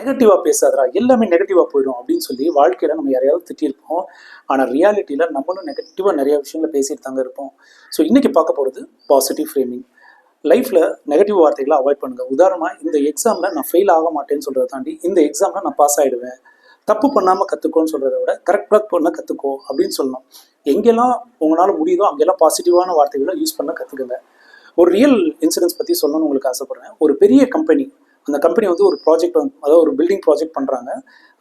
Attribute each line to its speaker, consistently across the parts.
Speaker 1: நெகட்டிவாக பேசாதரா, எல்லாமே நெகட்டிவாக போயிடும் அப்படின்னு சொல்லி வாழ்க்கையில் நம்ம யாரையாவது திட்டியிருப்போம். ஆனால் ரியாலிட்டியில் நம்மளும் நெகட்டிவாக நிறைய விஷயங்களை பேசிட்டு தாங்க இருப்போம். ஸோ இன்றைக்கி பார்க்க போகிறது பாசிட்டிவ் ஃப்ரேமிங். லைஃப்பில் நெகட்டிவ் வார்த்தைகளை அவாய்ட் பண்ணுங்கள். உதாரணமாக, இந்த எக்ஸாமில் நான் ஃபெயில் ஆக மாட்டேன்னு சொல்கிறத தாண்டி இந்த எக்ஸாமில் நான் பாஸ் ஆகிடுவேன், தப்பு பண்ணாமல் கற்றுக்கோன்னு சொல்கிறத விட கரெக்டாக பண்ண கற்றுக்கோ அப்படின்னு சொல்லணும். எங்கெல்லாம் உங்களால் முடியுதோ அங்கெல்லாம் பாசிட்டிவான வார்த்தைகளை யூஸ் பண்ண கற்றுக்குங்க. ஒரு ரியல் இன்சிடென்ட்ஸ் பற்றி சொல்லணும்னு உங்களுக்கு ஆசைப்பட்றேன். ஒரு பெரிய கம்பெனி, அந்த கம்பெனி வந்து ஒரு ப்ராஜெக்ட் அதாவது ஒரு பில்டிங் ப்ராஜெக்ட் பண்ணுறாங்க.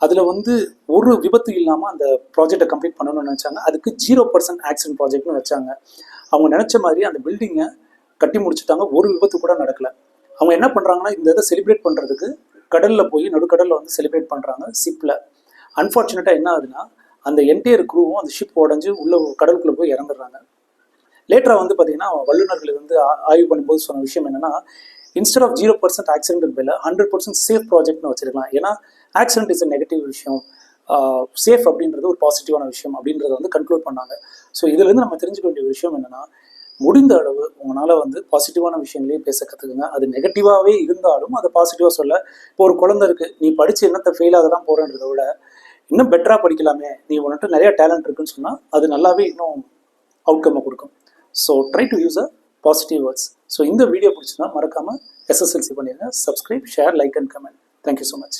Speaker 1: அதில் வந்து ஒரு விபத்து இல்லாமல் அந்த ப்ராஜெக்டை கம்ப்ளீட் பண்ணணும்னு நினச்சாங்க. அதுக்கு 0% ஆக்சிடென்ட் ப்ராஜெக்ட்னு வச்சாங்க. அவங்க நினச்ச மாதிரி அந்த பில்டிங்கை கட்டி முடிச்சுட்டாங்க. ஒரு விபத்து கூட நடக்கலை. அவங்க என்ன பண்ணுறாங்கன்னா, இந்த இதை செலிப்ரேட் பண்ணுறதுக்கு கடலில் போய் நடுக்கடலில் வந்து செலிப்ரேட் பண்ணுறாங்க ஷிப்பில். அன்ஃபார்ச்சுனேட்டாக என்ன ஆகுதுன்னா, அந்த என்டையர் க்ரூவும் அந்த ஷிப் உடஞ்சி உள்ள கடலுக்குள்ளே போய் இறந்துடுறாங்க. லேட்டராக வந்து பார்த்தீங்கன்னா, வல்லுநர்கள் வந்து ஆய்வு பண்ணும்போது சொன்ன விஷயம் என்னென்னா, இன்ஸ்டெட் ஆஃப் 0% ஆக்சிடென்ட் மேலே 100% சேஃப் ப்ராஜெக்ட்னு வச்சிருக்கலாம். ஏன்னா ஆக்சிடென்ட் இஸ் அ நெகட்டிவ் விஷயம், சேஃப் அப்படின்றது ஒரு பாசிட்டிவான விஷயம் அப்படின்றத வந்து கன்க்ளூட் பண்ணாங்க. ஸோ இதுலேருந்து நம்ம தெரிஞ்சுக்க வேண்டிய விஷயம் என்னென்னா, முடிந்த அளவு உங்களால் வந்து பாசிட்டிவான விஷயங்களையும் பேச கற்றுக்குங்க. அது நெகட்டிவாகவே இருந்தாலும் அதை பாசிட்டிவாக சொல்ல. இப்போ ஒரு குழந்தை இருக்குது, நீ படித்து என்னத்தை ஃபெயில் ஆக தான் போகிறன்றதை விட இன்னும் பெட்டராக படிக்கலாமே, நீ உன்கிட்ட நிறைய டேலண்ட் இருக்குன்னு சொன்னால் அது நல்லாவே இன்னும் அவுட்கம்மை கொடுக்கும். So try to use a positive words. So இந்த வீடியோ பிடிச்சிருந்தா மறக்காமல் SSLC பண்ணிடுங்க. Subscribe, share, like and comment. Thank you so much.